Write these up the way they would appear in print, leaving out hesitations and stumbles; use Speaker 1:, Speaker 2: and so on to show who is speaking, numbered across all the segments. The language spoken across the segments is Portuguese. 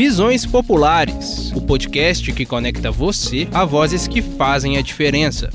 Speaker 1: Visões Populares, o podcast que conecta você a vozes que fazem a diferença.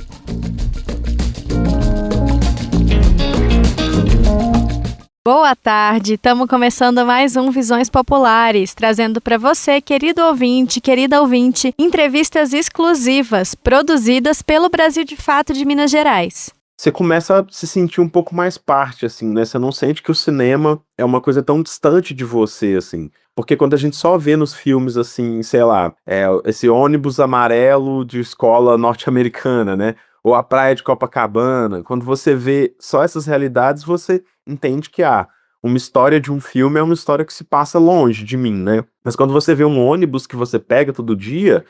Speaker 2: Boa tarde, estamos começando mais um Visões Populares, trazendo para você, querido ouvinte, querida ouvinte, entrevistas exclusivas, produzidas pelo Brasil de Fato de Minas Gerais.
Speaker 3: Você começa a se sentir um pouco mais parte, assim, né? Você não sente que o cinema é uma coisa tão distante de você, assim. Porque quando a gente só vê nos filmes, assim, sei lá, esse ônibus amarelo de escola norte-americana, né? Ou a praia de Copacabana, quando você vê só essas realidades, você entende que, uma história de um filme é uma história que se passa longe de mim, né? Mas quando você vê um ônibus que você pega todo dia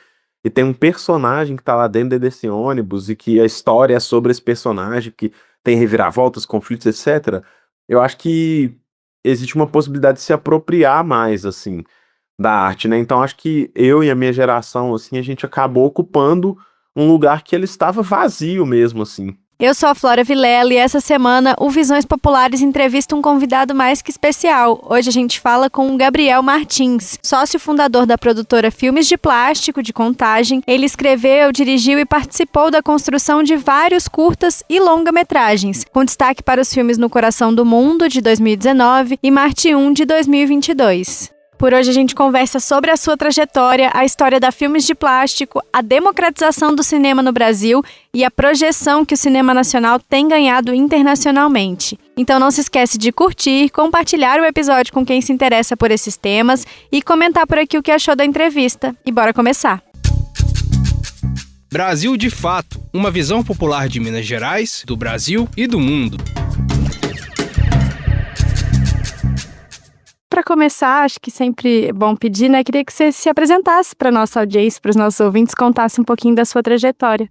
Speaker 3: e tem um personagem que tá lá dentro desse ônibus e que a história é sobre esse personagem, que tem reviravoltas, conflitos, etc., eu acho que existe uma possibilidade de se apropriar mais, assim, da arte, né? Então acho que eu e a minha geração, assim, a gente acabou ocupando um lugar que ele estava vazio mesmo, assim.
Speaker 2: Eu sou a Flora Vilela e essa semana o Visões Populares entrevista um convidado mais que especial. Hoje a gente fala com o Gabriel Martins, sócio fundador da produtora Filmes de Plástico de Contagem. Ele escreveu, dirigiu e participou da construção de vários curtas e longa-metragens, com destaque para os filmes No Coração do Mundo, de 2019, e Marte 1, de 2022. Por hoje a gente conversa sobre a sua trajetória, a história da Filmes de Plástico, a democratização do cinema no Brasil e a projeção que o cinema nacional tem ganhado internacionalmente. Então não se esquece de curtir, compartilhar o episódio com quem se interessa por esses temas e comentar por aqui o que achou da entrevista. E bora começar!
Speaker 1: Brasil de Fato, uma visão popular de Minas Gerais, do Brasil e do mundo.
Speaker 2: Para começar, acho que sempre é bom pedir, né? Queria que você se apresentasse para nossa audiência, para os nossos ouvintes, contasse um pouquinho da sua trajetória.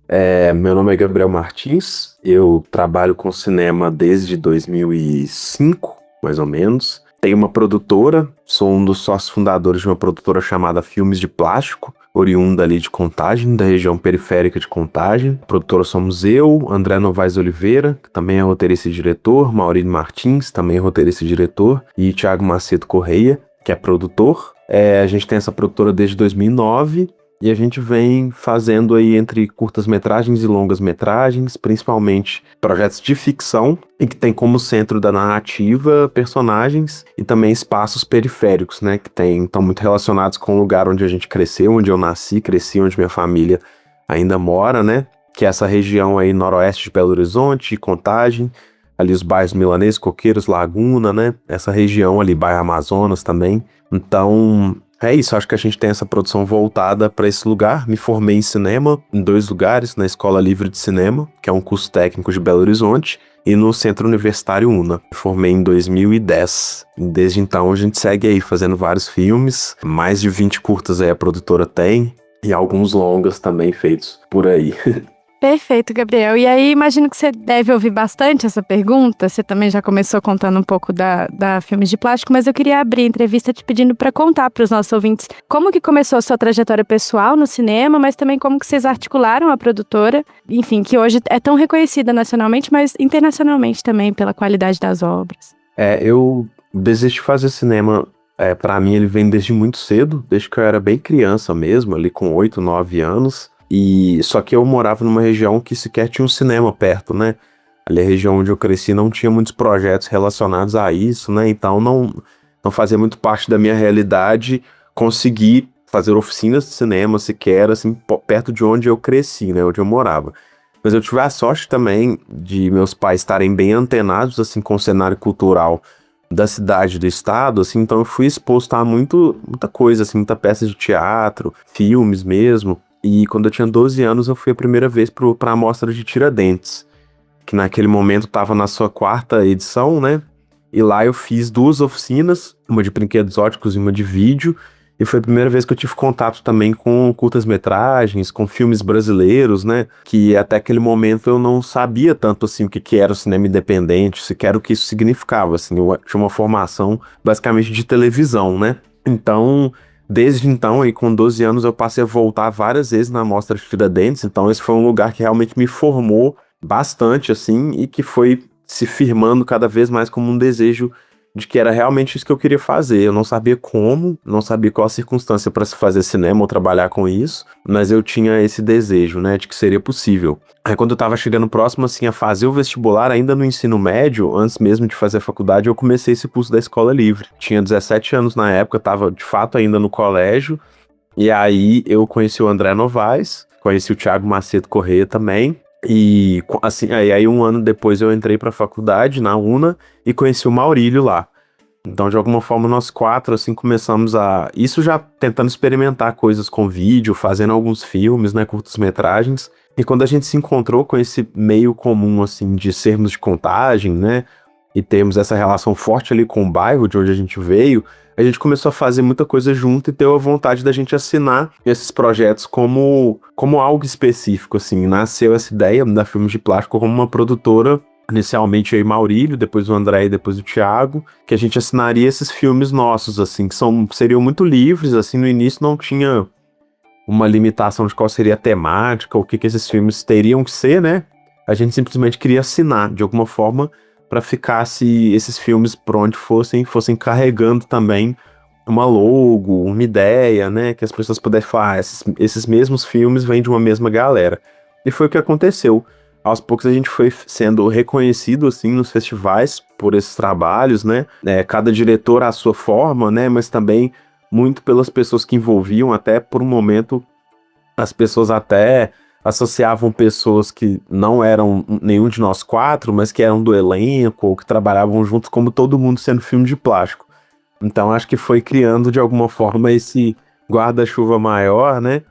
Speaker 3: Meu nome é Gabriel Martins, eu trabalho com cinema desde 2005, mais ou menos. Tenho uma produtora, sou um dos sócios fundadores de uma produtora chamada Filmes de Plástico, oriunda ali de Contagem, da região periférica de Contagem. A produtora somos eu, André Novaes Oliveira, que também é roteirista e diretor, Maurílio Martins, também é roteirista e diretor, e Thiago Macedo Correia, que é produtor. A gente tem essa produtora desde 2009 e a gente vem fazendo aí entre curtas-metragens e longas-metragens, principalmente projetos de ficção, e que tem como centro da narrativa personagens e também espaços periféricos, né, que estão muito relacionados com o lugar onde a gente cresceu, onde eu nasci, cresci, onde minha família ainda mora, né, que é essa região aí noroeste de Belo Horizonte, Contagem, ali os bairros Milanês, Coqueiros, Laguna, né, essa região ali, bairro Amazonas também. Então é isso, acho que a gente tem essa produção voltada para esse lugar. Me formei em cinema em 2 lugares, na Escola Livre de Cinema, que é um curso técnico de Belo Horizonte, e no Centro Universitário UNA. Me formei em 2010. Desde então a gente segue aí fazendo vários filmes, mais de 20 curtas aí a produtora tem, e alguns longas também feitos por aí.
Speaker 2: Perfeito, Gabriel. E aí, imagino que você deve ouvir bastante essa pergunta. Você também já começou contando um pouco da Filmes de Plástico, mas eu queria abrir a entrevista te pedindo para contar para os nossos ouvintes como que começou a sua trajetória pessoal no cinema, mas também como que vocês articularam a produtora, enfim, que hoje é tão reconhecida nacionalmente, mas internacionalmente também pela qualidade das obras.
Speaker 3: Eu desejo fazer cinema. Para mim ele vem desde muito cedo, desde que eu era bem criança mesmo, ali com 8, 9 anos. Só que eu morava numa região que sequer tinha um cinema perto, né? Ali a região onde eu cresci não tinha muitos projetos relacionados a isso, né? Então não fazia muito parte da minha realidade conseguir fazer oficinas de cinema sequer, assim, perto de onde eu cresci, né? Onde eu morava. Mas eu tive a sorte também de meus pais estarem bem antenados, assim, com o cenário cultural da cidade, do estado, assim, então eu fui exposto a muita coisa, assim, muita peça de teatro, filmes mesmo. E quando eu tinha 12 anos, eu fui a primeira vez para a Mostra de Tiradentes, que naquele momento estava na sua 4ª edição, né? E lá eu fiz 2 oficinas, uma de brinquedos óticos e uma de vídeo, e foi a primeira vez que eu tive contato também com curtas-metragens, com filmes brasileiros, né? Que até aquele momento eu não sabia tanto, assim, o que era o cinema independente, sequer o que isso significava, assim. Eu tinha uma formação basicamente de televisão, né? Então, desde então, aí com 12 anos, eu passei a voltar várias vezes na Mostra de Tiradentes, então esse foi um lugar que realmente me formou bastante, assim, e que foi se firmando cada vez mais como um desejo de que era realmente isso que eu queria fazer. Eu não sabia como, não sabia qual a circunstância para se fazer cinema ou trabalhar com isso, mas eu tinha esse desejo, né, de que seria possível. Aí quando eu tava chegando próximo, assim, a fazer o vestibular, ainda no ensino médio, antes mesmo de fazer a faculdade, eu comecei esse curso da Escola Livre. Tinha 17 anos na época, tava de fato ainda no colégio, e aí eu conheci o André Novaes, conheci o Thiago Macedo Corrêa também, e assim, aí um ano depois eu entrei pra faculdade, na UNA, e conheci o Maurílio lá. Então, de alguma forma, nós 4, assim, começamos a... Isso já tentando experimentar coisas com vídeo, fazendo alguns filmes, né, curtas-metragens. E quando a gente se encontrou com esse meio comum, assim, de sermos de Contagem, né, e termos essa relação forte ali com o bairro de onde a gente veio, a gente começou a fazer muita coisa junto e deu a vontade da gente assinar esses projetos como algo específico, assim. Nasceu essa ideia da Filmes de Plástico como uma produtora, inicialmente eu e Maurílio, depois o André e depois o Thiago, que a gente assinaria esses filmes nossos, assim, que seriam muito livres, assim, no início não tinha uma limitação de qual seria a temática, o que esses filmes teriam que ser, né? A gente simplesmente queria assinar, de alguma forma, para ficasse esses filmes por onde fossem carregando também uma logo, uma ideia, né? Que as pessoas pudessem falar, esses mesmos filmes vêm de uma mesma galera. E foi o que aconteceu. Aos poucos a gente foi sendo reconhecido, assim, nos festivais por esses trabalhos, né? Cada diretor à sua forma, né? Mas também muito pelas pessoas que envolviam, até por um momento as pessoas até associavam pessoas que não eram nenhum de nós 4, mas que eram do elenco ou que trabalhavam juntos, como todo mundo sendo filme de plástico. Então acho que foi criando de alguma forma esse guarda-chuva maior, né?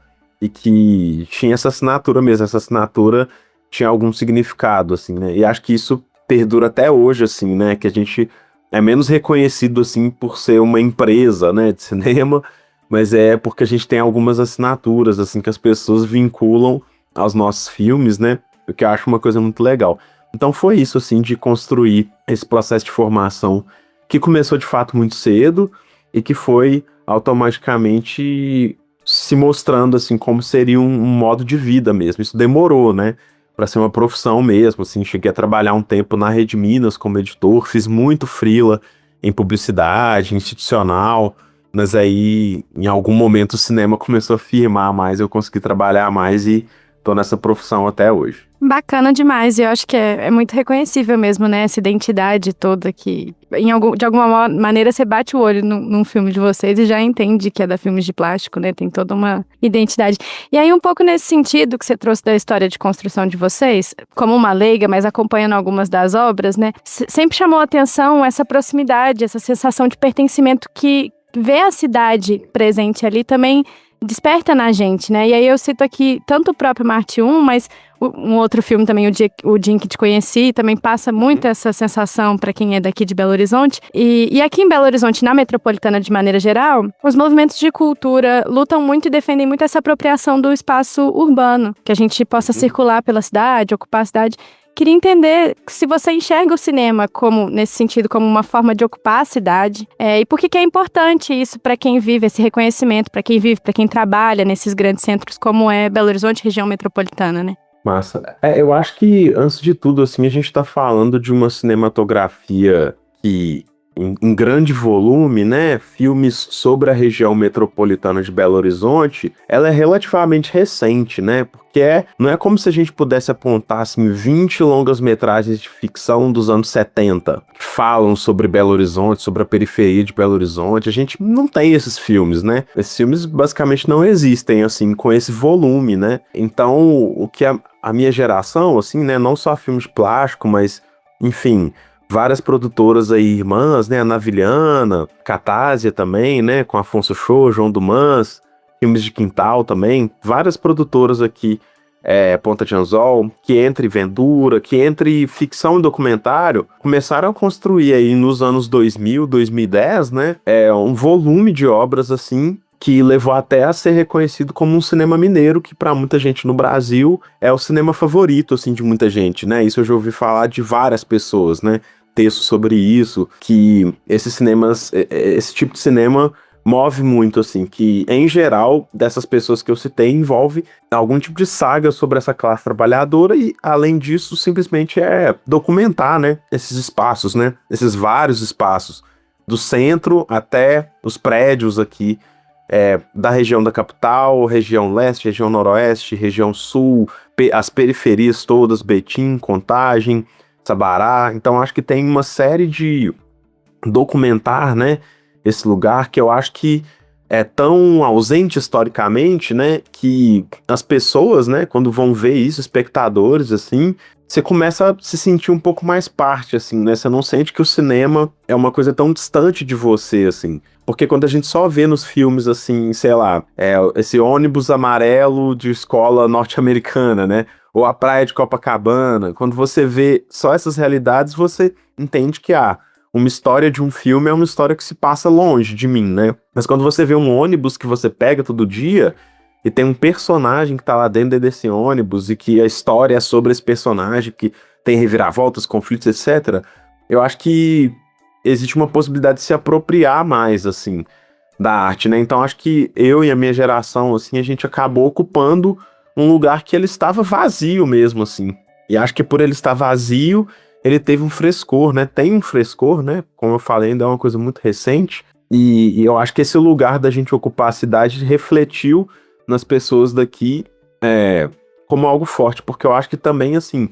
Speaker 3: E que tinha essa assinatura mesmo, essa assinatura tinha algum significado, assim, né? E acho que isso perdura até hoje, assim, né? Que a gente é menos reconhecido, assim, por ser uma empresa, né, de cinema, mas é porque a gente tem algumas assinaturas, assim, que as pessoas vinculam aos nossos filmes, né? O que eu acho uma coisa muito legal. Então foi isso, assim, de construir esse processo de formação que começou, de fato, muito cedo e que foi automaticamente se mostrando, assim, como seria um modo de vida mesmo. Isso demorou, né? Para ser uma profissão mesmo, assim, cheguei a trabalhar um tempo na Rede Minas como editor, fiz muito freela em publicidade, institucional, mas aí, em algum momento, o cinema começou a firmar mais, eu consegui trabalhar mais e tô nessa profissão até hoje.
Speaker 2: Bacana demais, e eu acho que é muito reconhecível mesmo, né, essa identidade toda que, de alguma maneira, você bate o olho num filme de vocês e já entende que é da Filmes de Plástico, né, tem toda uma identidade. E aí, um pouco nesse sentido que você trouxe da história de construção de vocês, como uma leiga, mas acompanhando algumas das obras, né, sempre chamou a atenção essa proximidade, essa sensação de pertencimento que ver a cidade presente ali também desperta na gente, né? E aí eu cito aqui tanto o próprio Marte 1, mas um outro filme também, O Dia em que Te Conheci, também passa muito essa sensação para quem é daqui de Belo Horizonte. E aqui em Belo Horizonte, na metropolitana de maneira geral, os movimentos de cultura lutam muito e defendem muito essa apropriação do espaço urbano, que a gente possa circular pela cidade, ocupar a cidade. Queria entender se você enxerga o cinema como, nesse sentido, como uma forma de ocupar a cidade, e por que é importante isso para quem vive, esse reconhecimento, para quem vive, para quem trabalha nesses grandes centros como é Belo Horizonte, região metropolitana, né?
Speaker 3: Massa. Eu acho que, antes de tudo, assim, a gente tá falando de uma cinematografia que, em grande volume, né, filmes sobre a região metropolitana de Belo Horizonte, ela é relativamente recente, né, porque não é como se a gente pudesse apontar, assim, 20 longas-metragens de ficção dos anos 70, que falam sobre Belo Horizonte, sobre a periferia de Belo Horizonte. A gente não tem esses filmes, né, esses filmes basicamente não existem, assim, com esse volume, né, então o que a minha geração, assim, né, não só filmes de plástico, mas, enfim, várias produtoras aí, irmãs, né, a Navilhana, Catásia também, né, com Afonso Show, João Dumans, Filmes de Quintal também, várias produtoras aqui, Ponta de Anzol, que entre Vendura, que entre ficção e documentário, começaram a construir aí nos anos 2000, 2010, né, um volume de obras, assim, que levou até a ser reconhecido como um cinema mineiro, que para muita gente no Brasil é o cinema favorito, assim, de muita gente, né, isso eu já ouvi falar de várias pessoas, né, texto sobre isso, que esses cinemas, esse tipo de cinema move muito, assim, que em geral, dessas pessoas que eu citei, envolve algum tipo de saga sobre essa classe trabalhadora e, além disso, simplesmente documentar, né, esses espaços, né, esses vários espaços do centro até os prédios aqui da região da capital, região leste, região noroeste, região sul, as periferias todas, Betim, Contagem, Sabará. Então acho que tem uma série de documentar, né, esse lugar que eu acho que é tão ausente historicamente, né, que as pessoas, né, quando vão ver isso, espectadores, assim, você começa a se sentir um pouco mais parte, assim, né, você não sente que o cinema é uma coisa tão distante de você, assim, porque quando a gente só vê nos filmes, assim, sei lá, esse ônibus amarelo de escola norte-americana, né, ou a praia de Copacabana, quando você vê só essas realidades, você entende que, uma história de um filme é uma história que se passa longe de mim, né? Mas quando você vê um ônibus que você pega todo dia e tem um personagem que tá lá dentro desse ônibus e que a história é sobre esse personagem, que tem reviravoltas, conflitos, etc., eu acho que existe uma possibilidade de se apropriar mais, assim, da arte, né? Então acho que eu e a minha geração, assim, a gente acabou ocupando um lugar que ele estava vazio mesmo, assim. E acho que por ele estar vazio, ele teve um frescor, né? Tem um frescor, né? Como eu falei, ainda é uma coisa muito recente. E eu acho que esse lugar da gente ocupar a cidade refletiu nas pessoas daqui como algo forte. Porque eu acho que também, assim,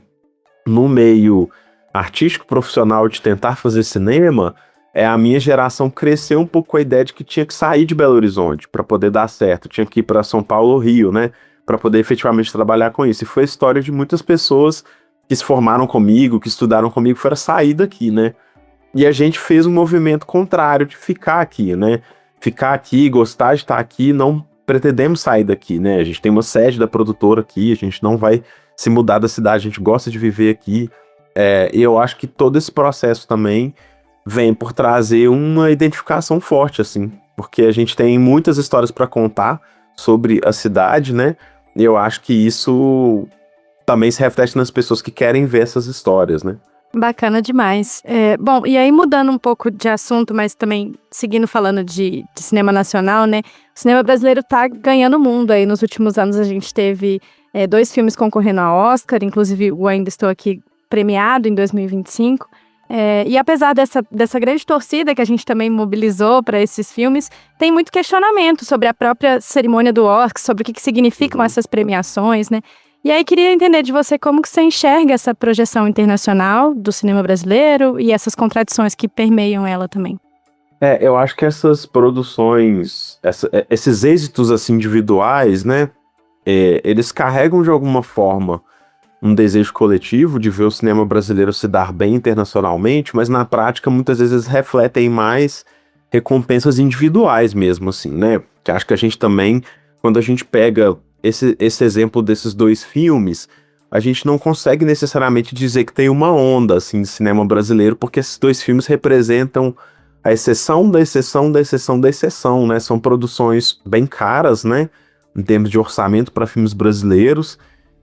Speaker 3: no meio artístico, profissional de tentar fazer cinema, a minha geração cresceu um pouco com a ideia de que tinha que sair de Belo Horizonte para poder dar certo. Tinha que ir para São Paulo ou Rio, né? Para poder efetivamente trabalhar com isso. E foi a história de muitas pessoas que se formaram comigo, que estudaram comigo, foi a sair daqui, né? E a gente fez um movimento contrário de ficar aqui, né? Ficar aqui, gostar de estar aqui, não pretendemos sair daqui, né? A gente tem uma sede da produtora aqui, a gente não vai se mudar da cidade, a gente gosta de viver aqui. E eu acho que todo esse processo também vem por trazer uma identificação forte, assim, porque a gente tem muitas histórias para contar sobre a cidade, né? E eu acho que isso também se reflete nas pessoas que querem ver essas histórias, né?
Speaker 2: Bacana demais. Bom, e aí mudando um pouco de assunto, mas também seguindo falando de cinema nacional, né? O cinema brasileiro tá ganhando o mundo aí. Nos últimos anos a gente teve 2 filmes concorrendo ao Oscar, inclusive o Ainda Estou Aqui premiado em 2025. E apesar dessa grande torcida que a gente também mobilizou para esses filmes, tem muito questionamento sobre a própria cerimônia do Oscar, sobre o que significam essas premiações, né? E aí queria entender de você como que você enxerga essa projeção internacional do cinema brasileiro e essas contradições que permeiam ela também.
Speaker 3: Eu acho que essas produções, esses êxitos assim, individuais, né, eles carregam de alguma forma um desejo coletivo de ver o cinema brasileiro se dar bem internacionalmente, mas na prática muitas vezes refletem mais recompensas individuais mesmo, assim, né? Que acho que a gente também, quando a gente pega esse exemplo desses 2 filmes, a gente não consegue necessariamente dizer que tem uma onda, assim, de cinema brasileiro, porque esses 2 filmes representam a exceção da exceção da exceção da exceção, né? São produções bem caras, né? Em termos de orçamento para filmes brasileiros,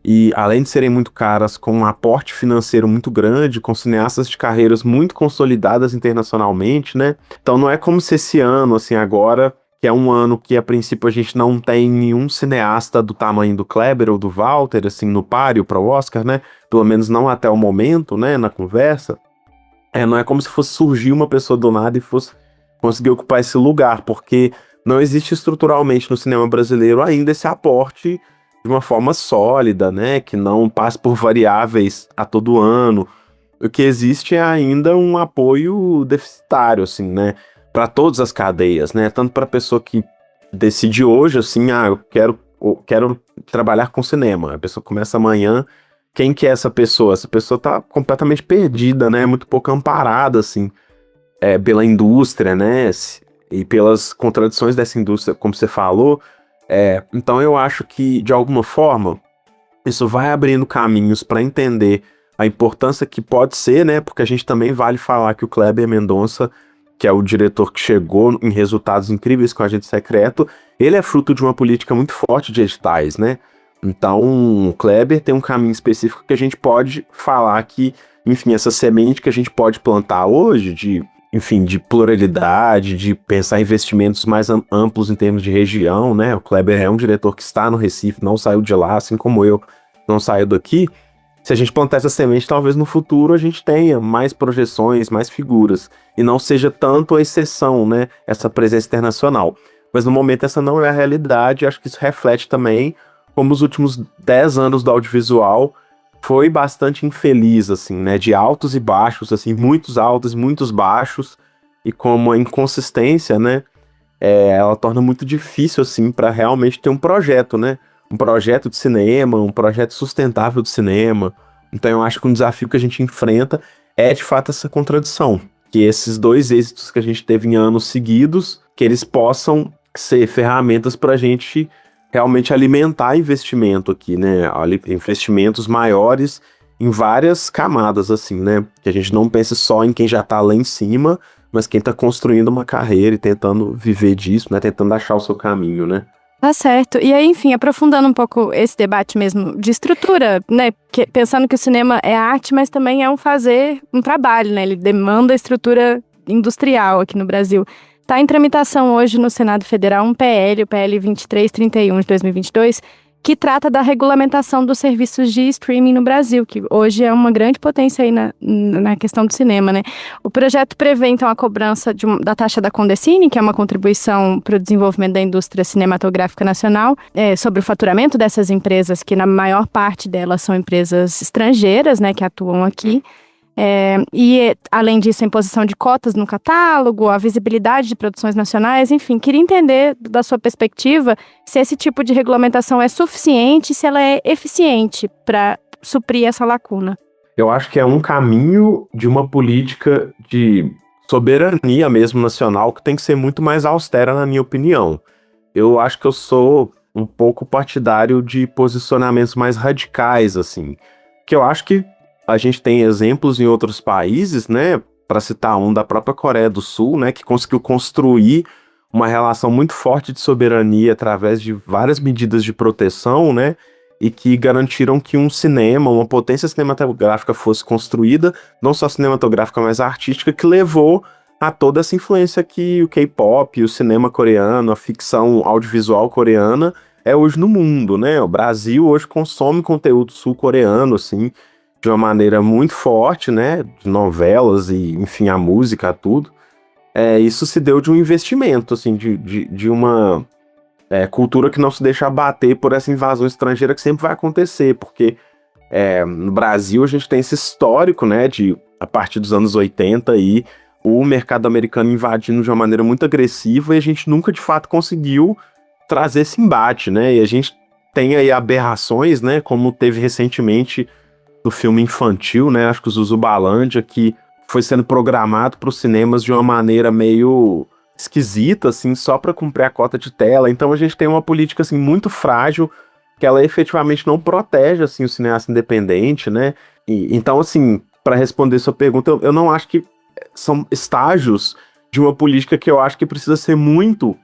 Speaker 3: e além de serem muito caras, com um aporte financeiro muito grande, com cineastas de carreiras muito consolidadas internacionalmente, né? Então não é como se esse ano, assim, agora, que é um ano que a princípio a gente não tem nenhum cineasta do tamanho do Kleber ou do Walter, assim, no páreo para o Oscar, né? Pelo menos não até o momento, né, na conversa. Não é como se fosse surgir uma pessoa do nada e fosse conseguir ocupar esse lugar, porque não existe estruturalmente no cinema brasileiro ainda esse aporte de uma forma sólida, né, que não passe por variáveis a todo ano. O que existe é ainda um apoio deficitário, assim, né, para todas as cadeias, né, tanto para a pessoa que decide hoje, assim, eu quero trabalhar com cinema, a pessoa começa amanhã, quem que é essa pessoa? Essa pessoa tá completamente perdida, né, muito pouco amparada, assim, pela indústria, né, e pelas contradições dessa indústria, como você falou. Então eu acho que, de alguma forma, isso vai abrindo caminhos para entender a importância que pode ser, né? Porque a gente também vale falar que o Kleber Mendonça, que é o diretor que chegou em resultados incríveis com Agente Secreto, ele é fruto de uma política muito forte de editais, né? Então o Kleber tem um caminho específico que a gente pode falar que, enfim, essa semente que a gente pode plantar hoje de pluralidade, de pensar em investimentos mais amplos em termos de região, né? O Kleber é um diretor que está no Recife, não saiu de lá, assim como eu não saio daqui. se a gente plantar essa semente, talvez no futuro a gente tenha mais projeções, mais figuras, e não seja tanto a exceção, né, essa presença internacional. Mas no momento essa não é a realidade, acho que isso reflete também como os últimos 10 anos do audiovisual foi bastante infeliz, assim, né, de altos e baixos, assim, muitos altos e muitos baixos, e como a inconsistência, né, ela torna muito difícil, assim, para realmente ter um projeto, né, um projeto de cinema, um projeto sustentável de cinema. Então eu acho que um desafio que a gente enfrenta é, de fato, essa contradição, que esses dois êxitos que a gente teve em anos seguidos, que eles possam ser ferramentas para a gente realmente alimentar investimento aqui, né? Investimentos maiores em várias camadas, assim, né? Que a gente não pense só em quem já tá lá em cima, mas quem tá construindo uma carreira e tentando viver disso, né? Tentando achar o seu caminho, né?
Speaker 2: Tá certo. E aí, enfim, aprofundando um pouco esse debate mesmo de estrutura, né? Pensando que o cinema é arte, mas também é um trabalho, né? Ele demanda estrutura industrial aqui no Brasil. Está em tramitação hoje no Senado Federal um PL, o PL 2331 de 2022, que trata da regulamentação dos serviços de streaming no Brasil, que hoje é uma grande potência aí na questão do cinema, né? O projeto prevê, então, a cobrança da taxa da Condecine, que é uma contribuição para o desenvolvimento da indústria cinematográfica nacional, sobre o faturamento dessas empresas, que na maior parte delas são empresas estrangeiras, né, que atuam aqui. E, além disso, a imposição de cotas no catálogo, a visibilidade de produções nacionais, enfim, queria entender, da sua perspectiva, se esse tipo de regulamentação é suficiente, se ela é eficiente para suprir essa lacuna.
Speaker 3: Eu acho que é um caminho de uma política de soberania mesmo nacional que tem que ser muito mais austera, na minha opinião. Eu acho que eu sou um pouco partidário de posicionamentos mais radicais, assim, que eu acho que a gente tem exemplos em outros países, né, para citar um da própria Coreia do Sul, né, que conseguiu construir uma relação muito forte de soberania através de várias medidas de proteção, né, e que garantiram que um cinema, uma potência cinematográfica fosse construída, não só cinematográfica, mas artística, que levou a toda essa influência que o K-pop, o cinema coreano, a ficção audiovisual coreana é hoje no mundo, né, o Brasil hoje consome conteúdo sul-coreano, assim, de uma maneira muito forte, né, de novelas e, enfim, a música, tudo. Isso se deu de um investimento, assim, de uma cultura que não se deixa abater por essa invasão estrangeira que sempre vai acontecer, porque no Brasil a gente tem esse histórico, né, de, a partir dos anos 80 aí, o mercado americano invadindo de uma maneira muito agressiva e a gente nunca, de fato, conseguiu trazer esse embate, né, e a gente tem aí aberrações, né, como teve recentemente do filme infantil, né, acho que o Zuzubalândia, que foi sendo programado para os cinemas de uma maneira meio esquisita, assim, só para cumprir a cota de tela. Então a gente tem uma política, assim, muito frágil, que ela efetivamente não protege, assim, o cineasta independente, né, então, assim, para responder sua pergunta, eu não acho que são estágios de uma política que eu acho que precisa ser muito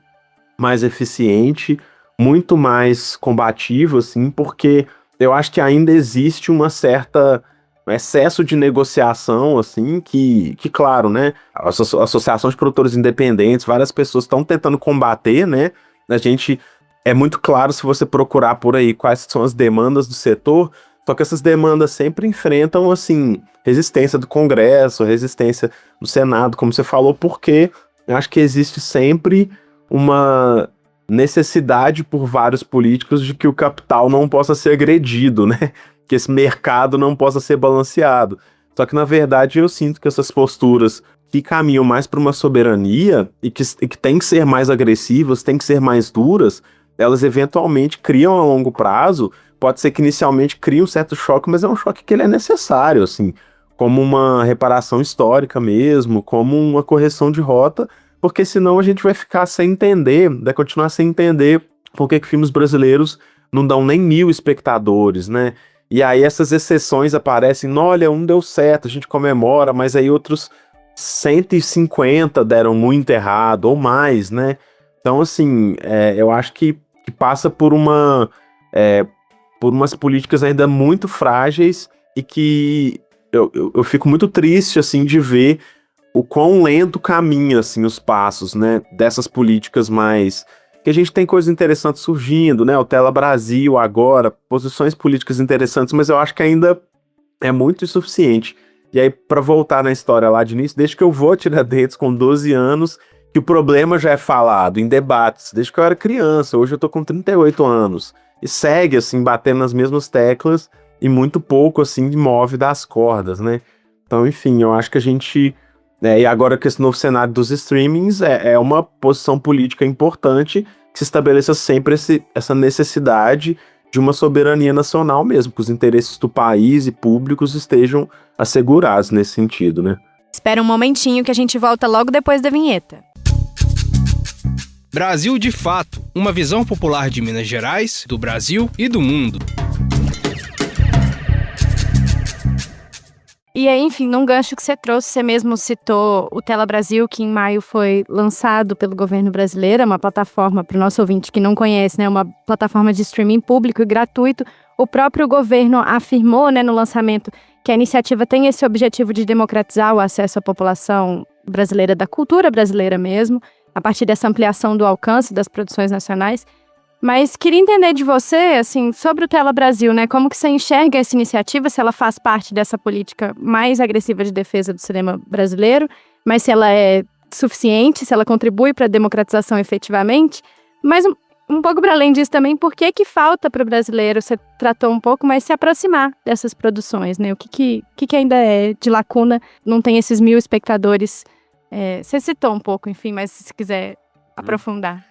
Speaker 3: mais eficiente, muito mais combativa, assim, porque eu acho que ainda existe um excesso de negociação, assim, que claro, né, as associações de produtores independentes, várias pessoas estão tentando combater, né, a gente, é muito claro se você procurar por aí quais são as demandas do setor, só que essas demandas sempre enfrentam, assim, resistência do Congresso, resistência do Senado, como você falou, porque eu acho que existe sempre uma necessidade por vários políticos de que o capital não possa ser agredido, né? Que esse mercado não possa ser balanceado. Só que, na verdade, eu sinto que essas posturas que caminham mais para uma soberania e que têm que ser mais agressivas, têm que ser mais duras, elas eventualmente criam a longo prazo, pode ser que inicialmente crie um certo choque, mas é um choque que ele é necessário, assim, como uma reparação histórica mesmo, como uma correção de rota, porque senão a gente vai ficar sem entender, vai continuar sem entender por que filmes brasileiros não dão nem 1.000 espectadores, né? E aí essas exceções aparecem, olha, um deu certo, a gente comemora, mas aí outros 150 deram muito errado, ou mais, né? Então, assim, eu acho que passa por umas políticas ainda muito frágeis e que eu fico muito triste, assim, de ver o quão lento caminha, assim, os passos, né, dessas políticas mais... Que a gente tem coisas interessantes surgindo, né, o Tela Brasil agora, posições políticas interessantes, mas eu acho que ainda é muito insuficiente. E aí, pra voltar na história lá de início, desde que eu vou a Tiradentes com 12 anos, que o problema já é falado em debates, desde que eu era criança, hoje eu tô com 38 anos, e segue, assim, batendo nas mesmas teclas, e muito pouco, assim, move das cordas, né? Então, enfim, eu acho que a gente... e agora com esse novo cenário dos streamings, é uma posição política importante que se estabeleça sempre essa necessidade de uma soberania nacional mesmo, que os interesses do país e públicos estejam assegurados nesse sentido, né?
Speaker 2: Espera um momentinho que a gente volta logo depois da vinheta.
Speaker 1: Brasil de Fato, uma visão popular de Minas Gerais, do Brasil e do mundo.
Speaker 2: E aí, enfim, num gancho que você trouxe, você mesmo citou o Tela Brasil, que em maio foi lançado pelo governo brasileiro, é uma plataforma, para o nosso ouvinte que não conhece, né, uma plataforma de streaming público e gratuito. O próprio governo afirmou, né, no lançamento, que a iniciativa tem esse objetivo de democratizar o acesso à população brasileira, da cultura brasileira mesmo, a partir dessa ampliação do alcance das produções nacionais. Mas queria entender de você, assim, sobre o Tela Brasil, né? Como que você enxerga essa iniciativa, se ela faz parte dessa política mais agressiva de defesa do cinema brasileiro, mas se ela é suficiente, se ela contribui para a democratização efetivamente. Mas um pouco para além disso também, por que falta para o brasileiro, você tratou um pouco, mas se aproximar dessas produções, né? O que ainda é de lacuna, não tem esses 1.000 espectadores. Você citou um pouco, enfim, mas se quiser aprofundar.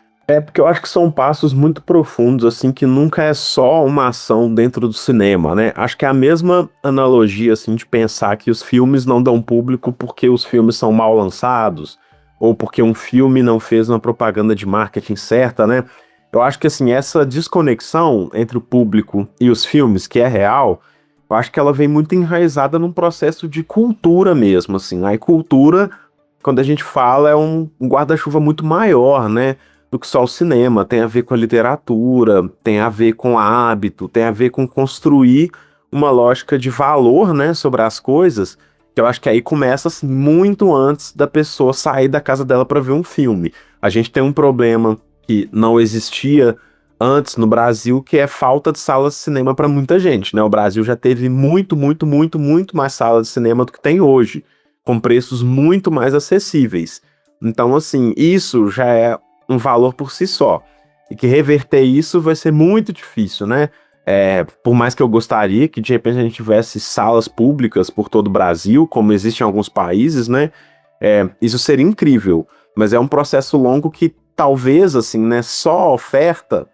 Speaker 3: Porque eu acho que são passos muito profundos, assim, que nunca é só uma ação dentro do cinema, né? Acho que é a mesma analogia, assim, de pensar que os filmes não dão público porque os filmes são mal lançados, ou porque um filme não fez uma propaganda de marketing certa, né? Eu acho que, assim, essa desconexão entre o público e os filmes, que é real, eu acho que ela vem muito enraizada num processo de cultura mesmo, assim. A cultura, quando a gente fala, é um guarda-chuva muito maior, né? Do que só o cinema, tem a ver com a literatura, tem a ver com hábito, tem a ver com construir uma lógica de valor, né, sobre as coisas, que eu acho que aí começa assim, muito antes da pessoa sair da casa dela para ver um filme. A gente tem um problema que não existia antes no Brasil, que é falta de salas de cinema para muita gente, né? O Brasil já teve muito mais salas de cinema do que tem hoje, com preços muito mais acessíveis. Então, assim, isso já é um valor por si só, e que reverter isso vai ser muito difícil, né? Por mais que eu gostaria que de repente a gente tivesse salas públicas por todo o Brasil, como existe em alguns países, né? Isso seria incrível, mas é um processo longo que talvez, assim, né, só a oferta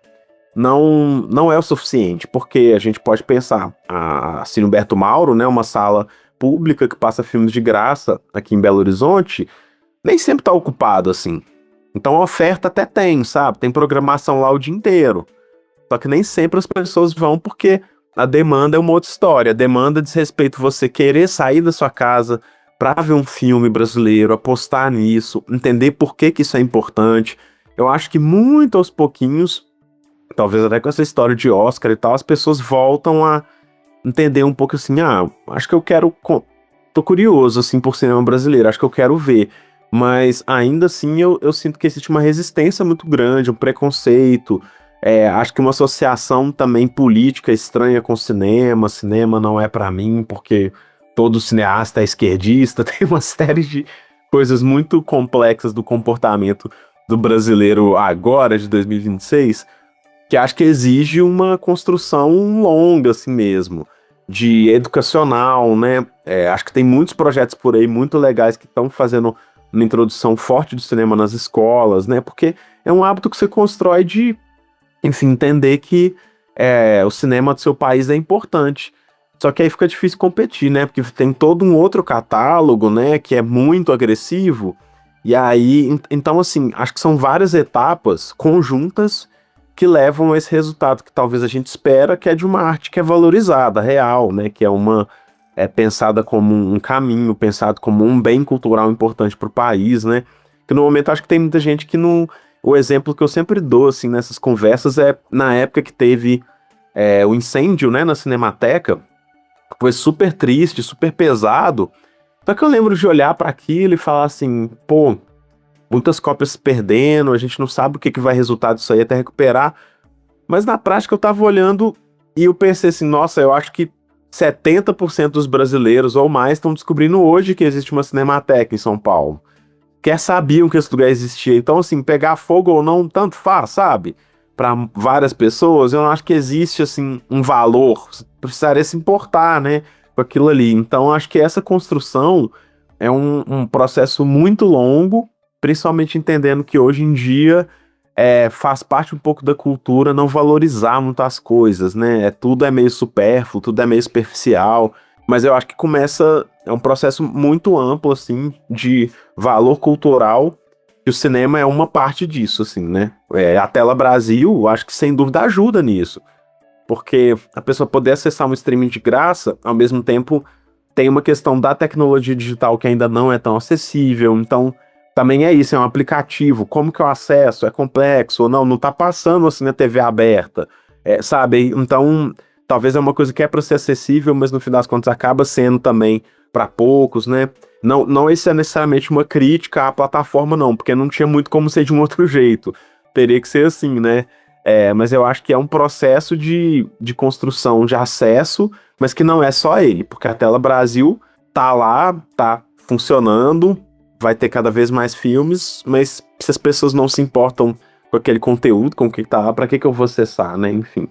Speaker 3: não é o suficiente, porque a gente pode pensar, a Cine Humberto Mauro, né, uma sala pública que passa filmes de graça aqui em Belo Horizonte, nem sempre tá ocupado, assim. Então a oferta até tem, sabe? Tem programação lá o dia inteiro. Só que nem sempre as pessoas vão porque a demanda é uma outra história. A demanda diz respeito a você querer sair da sua casa pra ver um filme brasileiro, apostar nisso, entender por que isso é importante. Eu acho que muito aos pouquinhos, talvez até com essa história de Oscar e tal, as pessoas voltam a entender um pouco assim, acho que eu quero... Tô curioso, assim, por cinema brasileiro, acho que eu quero ver. Mas ainda assim eu sinto que existe uma resistência muito grande, um preconceito, acho que uma associação também política estranha com cinema não é pra mim, porque todo cineasta é esquerdista, tem uma série de coisas muito complexas do comportamento do brasileiro agora, de 2026, que acho que exige uma construção longa, assim mesmo, de educacional, né? Acho que tem muitos projetos por aí muito legais que estão fazendo uma introdução forte do cinema nas escolas, né? Porque é um hábito que você constrói de, enfim, entender que o cinema do seu país é importante. Só que aí fica difícil competir, né? Porque tem todo um outro catálogo, né? Que é muito agressivo. E aí, então, assim, acho que são várias etapas conjuntas que levam a esse resultado que talvez a gente espera, que é de uma arte que é valorizada, real, né? Que é pensada como um caminho, pensado como um bem cultural importante para o país, né? Que no momento acho que tem muita gente que não... O exemplo que eu sempre dou, assim, nessas conversas é na época que teve o incêndio, né, na Cinemateca. Foi super triste, super pesado. Só que eu lembro de olhar para aquilo e falar assim, pô, muitas cópias se perdendo, a gente não sabe o que vai resultar disso aí até recuperar. Mas na prática eu tava olhando e eu pensei assim, nossa, eu acho que 70% dos brasileiros ou mais estão descobrindo hoje que existe uma Cinemateca em São Paulo. Quer sabiam que esse lugar existia. Então, assim, pegar fogo ou não, tanto faz, sabe? Para várias pessoas, eu não acho que existe, assim, um valor. Precisaria se importar, né? Com aquilo ali. Então, acho que essa construção é um processo muito longo, principalmente entendendo que hoje em dia faz parte um pouco da cultura não valorizar muito as coisas, né? Tudo é meio supérfluo, tudo é meio superficial. Mas eu acho que é um processo muito amplo, assim, de valor cultural, e o cinema é uma parte disso, assim, né? A Tela Brasil, acho que sem dúvida ajuda nisso, porque a pessoa poder acessar um streaming de graça, ao mesmo tempo tem uma questão da tecnologia digital que ainda não é tão acessível, então também é isso, é um aplicativo, como que eu acesso? É complexo, ou não tá passando assim na TV aberta, sabe? Então talvez é uma coisa que é para ser acessível, mas no fim das contas acaba sendo também para poucos, né? Não isso é necessariamente uma crítica à plataforma, não, porque não tinha muito como ser de um outro jeito. Teria que ser assim, né? Mas eu acho que é um processo de construção de acesso, mas que não é só ele, porque a Tela Brasil tá lá, tá funcionando, vai ter cada vez mais filmes, mas se as pessoas não se importam com aquele conteúdo, com o que tá lá, pra que eu vou acessar, né? Enfim.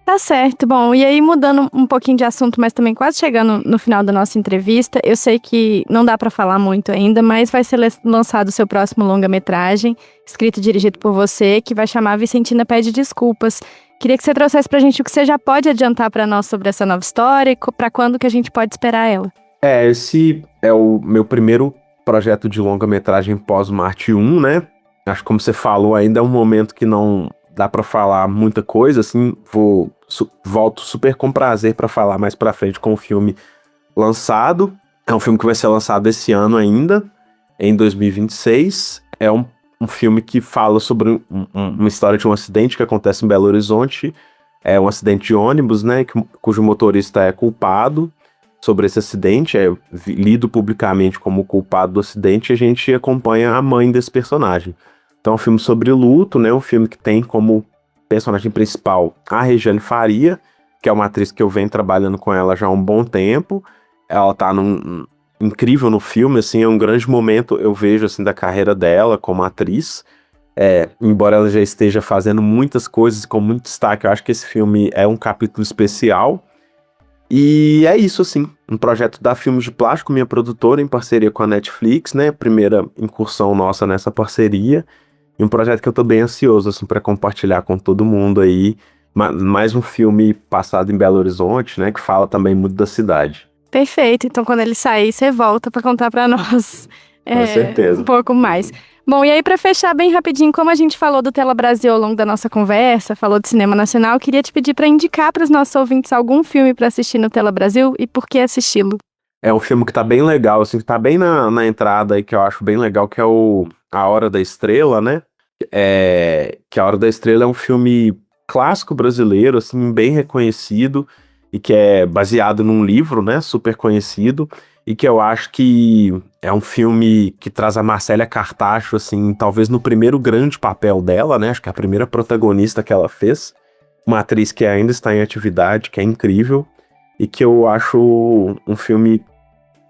Speaker 2: Tá certo. Bom, e aí mudando um pouquinho de assunto, mas também quase chegando no final da nossa entrevista, eu sei que não dá pra falar muito ainda, mas vai ser lançado o seu próximo longa-metragem, escrito e dirigido por você, que vai chamar Vicentina Pede Desculpas. Queria que você trouxesse pra gente o que você já pode adiantar pra nós sobre essa nova história e pra quando que a gente pode esperar ela.
Speaker 3: Esse é o meu primeiro projeto de longa-metragem pós-Marte 1, né? Acho que como você falou, ainda é um momento que não dá pra falar muita coisa, assim, volto super com prazer pra falar mais pra frente com o filme lançado. É um filme que vai ser lançado esse ano ainda, em 2026. É um filme que fala sobre uma história de um acidente que acontece em Belo Horizonte. É um acidente de ônibus, né, cujo motorista é culpado sobre esse acidente, é lido publicamente como culpado do acidente, e a gente acompanha a mãe desse personagem. Então é um filme sobre luto, né? Um filme que tem como personagem principal a Regiane Faria, que é uma atriz que eu venho trabalhando com ela já há um bom tempo. Ela tá incrível no filme, assim, é um grande momento, eu vejo, assim, da carreira dela como atriz. Embora ela já esteja fazendo muitas coisas com muito destaque, eu acho que esse filme é um capítulo especial. E é isso, assim, um projeto da Filmes de Plástico, minha produtora, em parceria com a Netflix, né? Primeira incursão nossa nessa parceria. E um projeto que eu tô bem ansioso, assim, pra compartilhar com todo mundo aí. Mais um filme passado em Belo Horizonte, né? Que fala também muito da cidade.
Speaker 2: Perfeito. Então, quando ele sair, você volta pra contar pra nós.
Speaker 3: Com certeza.
Speaker 2: Um pouco mais. Bom, e aí pra fechar bem rapidinho, como a gente falou do Tela Brasil ao longo da nossa conversa, falou de cinema nacional, queria te pedir pra indicar pros nossos ouvintes algum filme pra assistir no Tela Brasil e por que assisti-lo.
Speaker 3: É um filme que tá bem legal, assim, que tá bem na entrada aí, que eu acho bem legal, que é A Hora da Estrela, né? Que A Hora da Estrela é um filme clássico brasileiro, assim, bem reconhecido, e que é baseado num livro, né, super conhecido, e que eu acho que é um filme que traz a Marcélia Cartacho, assim, talvez no primeiro grande papel dela, né, acho que é a primeira protagonista que ela fez, uma atriz que ainda está em atividade, que é incrível, e que eu acho um filme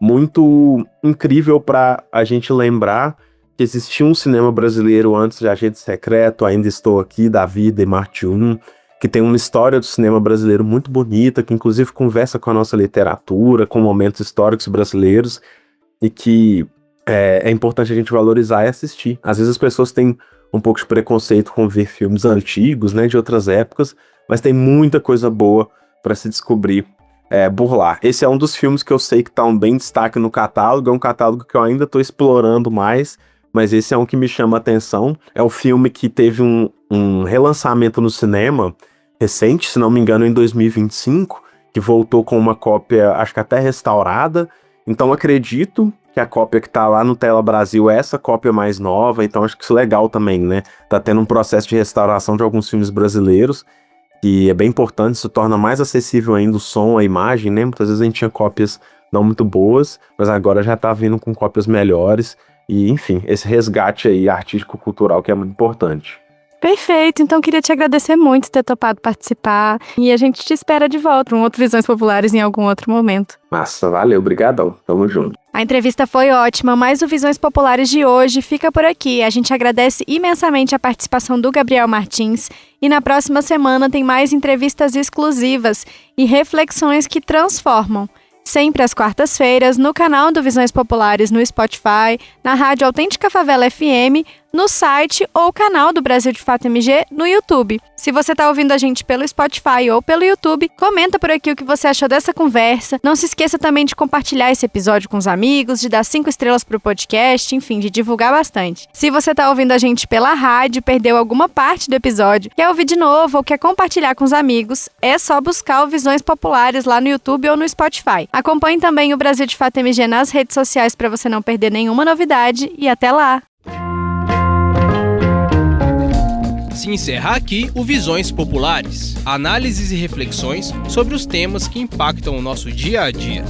Speaker 3: muito incrível para a gente lembrar que existia um cinema brasileiro antes de Agente Secreto, Ainda Estou Aqui, Da Vida e Marte 1, que tem uma história do cinema brasileiro muito bonita, que inclusive conversa com a nossa literatura, com momentos históricos brasileiros, e que é importante a gente valorizar e assistir. Às vezes as pessoas têm um pouco de preconceito com ver filmes antigos, né, de outras épocas, mas tem muita coisa boa para se descobrir por lá. Esse é um dos filmes que eu sei que tá bem destaque no catálogo, é um catálogo que eu ainda tô explorando mais, mas esse é um que me chama a atenção. É um filme que teve um relançamento no cinema recente, se não me engano, em 2025, que voltou com uma cópia, acho que até restaurada. Então acredito que a cópia que tá lá no Tela Brasil é essa cópia mais nova, então acho que isso é legal também, né? Tá tendo um processo de restauração de alguns filmes brasileiros, que é bem importante, isso torna mais acessível ainda o som, a imagem, né? Muitas vezes a gente tinha cópias não muito boas, mas agora já tá vindo com cópias melhores. E, enfim, esse resgate aí artístico-cultural que é muito importante.
Speaker 2: Perfeito, então queria te agradecer muito por ter topado participar e a gente te espera de volta, um outro Visões Populares em algum outro momento.
Speaker 3: Massa, valeu, obrigadão, tamo junto.
Speaker 2: A entrevista foi ótima, mas o Visões Populares de hoje fica por aqui. A gente agradece imensamente a participação do Gabriel Martins e na próxima semana tem mais entrevistas exclusivas e reflexões que transformam. Sempre às quartas-feiras, no canal do Visões Populares no Spotify, na Rádio Autêntica Favela FM, no site ou canal do Brasil de Fato MG no YouTube. Se você está ouvindo a gente pelo Spotify ou pelo YouTube, comenta por aqui o que você achou dessa conversa. Não se esqueça também de compartilhar esse episódio com os amigos, de dar 5 estrelas pro podcast, enfim, de divulgar bastante. Se você está ouvindo a gente pela rádio, perdeu alguma parte do episódio, quer ouvir de novo ou quer compartilhar com os amigos, é só buscar o Visões Populares lá no YouTube ou no Spotify. Acompanhe também o Brasil de Fato MG nas redes sociais para você não perder nenhuma novidade e até lá!
Speaker 1: Se encerra aqui o Visões Populares, análises e reflexões sobre os temas que impactam o nosso dia a dia.